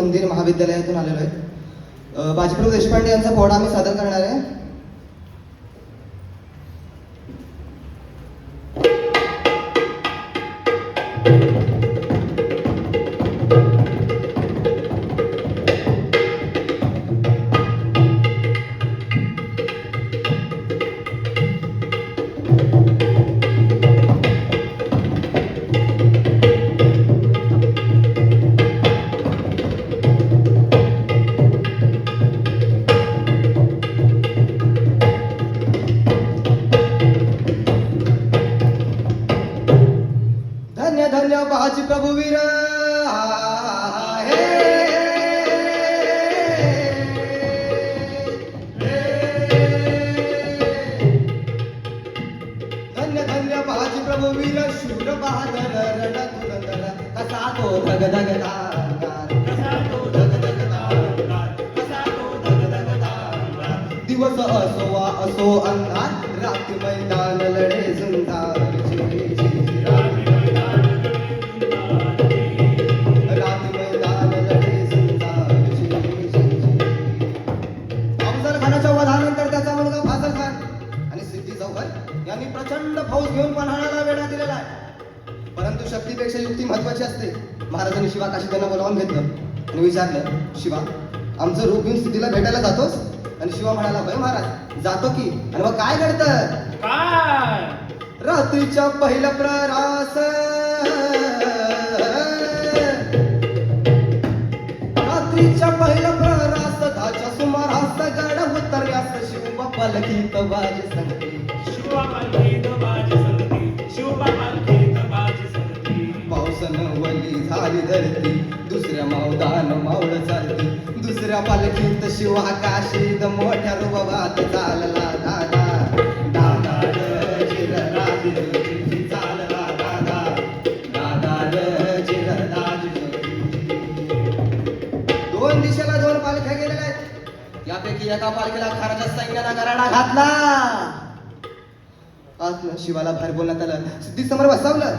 मंदिर महाविद्यालयातून आलेलो आहे. बाजीप्रभू देशपांडे यांचा पोवाडा आम्ही सादर करणार आहे. धन्य धन्य बाजी प्रभू वीर हे धन्य धन्य बाजी प्रभू वीर शूर बहादर रण धुरंधर कसा तो धग धग दिवस असो वा असो अंधार रात्री मैदान लढे झुंजार यांनी प्रचंड फौज घेऊन पन्हाळ्याला वेढा दिलेला आहे. परंतु शक्तीपेक्षा युक्ती महत्वाची असते. महाराजांनी शिवा काशी त्यांना बोलावून घेतलं आणि विचारलं, शिवा आमचं रूप घेऊन स्थितीला भेटायला जातोस? आणि शिवा म्हणाला, भाई महाराज जातो की. आणि मग काय घडतं? काय? रात्रीच्या पहिल्या प्ररास पहिला प्ररास धाच्या सुमारास गड उतरल्यास शिव पालखीत बाजी संगती पावसन वली झाली धरती दुसऱ्या मावदान मावळ चालती दुसऱ्या पालखीत शिवा काशीत मोठ्या रुबाबात चालला दादा दादा चिरराज चालला दादा दादा चिरराज. दोन दिशेला दोन पालख्या गेलेल्या आहेत. यापैकी एका पालखीला खानाच्या सैन्याला गराडा घातला. शिवाला बाहेर बोलण्यात आलं. सिद्धी समोर बसवलं.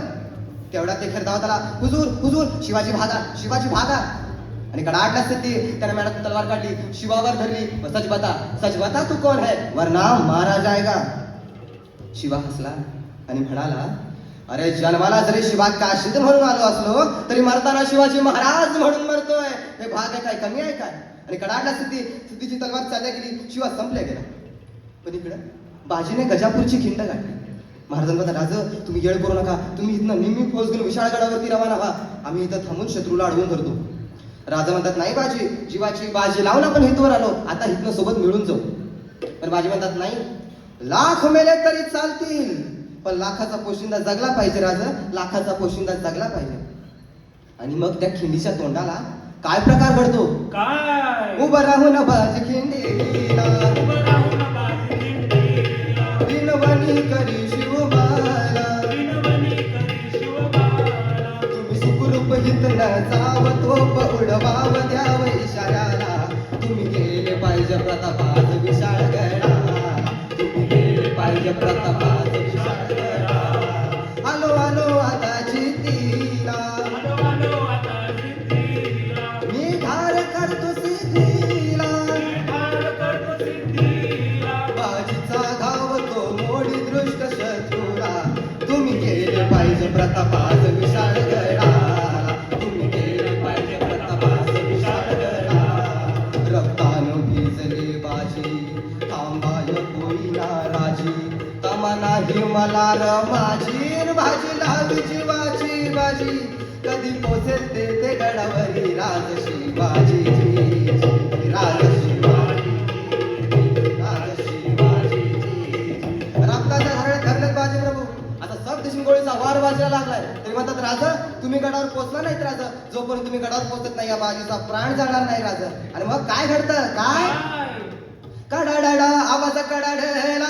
तेवढा ते खरदावत आला, हुजूर हुजूर शिवाजी भागा शिवाजी भागा. आणि कडाडला सिद्धी त्याने मॅडम तलवार काढली, शिवावर धरली. सच बता तू कोण है वरना मारा जाएगा. शिवा हसला आणि म्हणाला, अरे जन्माला जरी शिवा काशीद म्हणून आलो असलो तरी मरताना शिवाजी महाराज म्हणून मरतोय. हे भाग आहे काय, कमी आहे काय? आणि कडाडला सिद्धीची तलवार चालल्या गेली. शिवा संपल्या गेला. पण इकडं बाजीने गजापूरची खिंड गाठली. महाराजांना, राज तुम्ही येळ करू नका, तुम्ही इथनं निम्मी फौज घेऊन विशाळगडावरती रवाना व्हा, आम्ही इथं थांबून शत्रूला अडवून धरतो. राजा म्हणतात, नाही बाजी, जीवाची बाजी लावून आपण हितवर आलो, आता हितनं सोबत मिळून जाऊ. पण बाजी म्हणतात, नाही, लाख मेले तरी चालतील, पण लाखाचा पोशिंदा जगला पाहिजे राजा, लाखाचा पोशिंदा जगला पाहिजे. आणि मग त्या खिंडीच्या तोंडाला काय प्रकार घडतो? काय? उभं राहून बाजी खिंडीला दिनवनी करी शिवबाला तुम्ही सुखरूप हितनं जाव तोप उडवाव द्याव इशाऱ्याला. तुम्ही गेले पाहिजे प्रतापात विशाळ गडा, तुम्ही गेले पाहिजे प्रतापात विशाळ गडा. आलो आलो आता जितीला मी धार करतो सिद्धीला. बाजीचा घाव तो मोडी दृष्ट शत्रूला. तुम्ही गेले पाहिजे प्रतापात विशाळ गडा, तुम्ही गेले पाहिजे प्रतापात विशाळ गडा. रक्तानं भिजले बाजी थांबाय कोणी नाराजी, तमा नाही मला रमाजी भाजी लावी जीवाची बाजी. कधी पोचेल ते गडावरी राज शिवाजी राज शिवाजी राज शिवाजी. रामदासच्या घराण्यात धरलेत बाजी प्रभू. आता सब दिशून गोळीचा वार वाजायला लागलाय. तरी म्हणतात, राजा तुम्ही गडावर पोहोचला नाहीत राजा, जोपर्यंत तुम्ही गडावर पोहोचत नाही या बाजीचा प्राण जाणार नाही राजा. आणि मग काय घडतं? काय? कडाडा आवाज कडाडला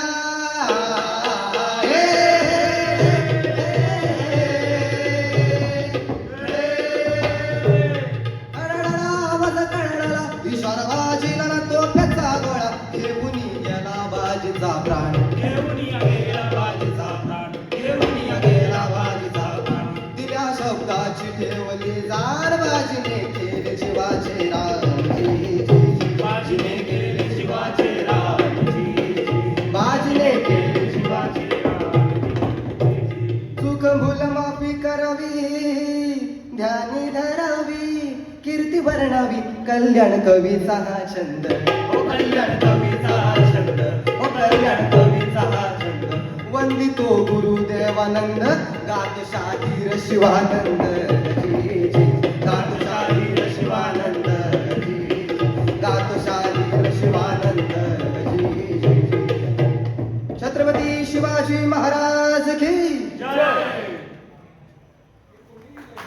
बाजीला ना तोफ्याचा गोळा घेऊन गेला बाजीचा प्राण, घेऊन गेला बाजीचा प्राण, घेऊन गेला बाजीचा प्राण. दिल्या शब्दाची ठेवली जाण बाजीने केले जीवाचे करवी ध्यानी धरावी कीर्ती वर्णावी कल्याण कवीचा हा छंद ओ कल्याण कवीचा हा छंद ओ कल्याण कवीचा हा छंद वंदितो गुरुदेवानंद गात शाहीर शिवानंद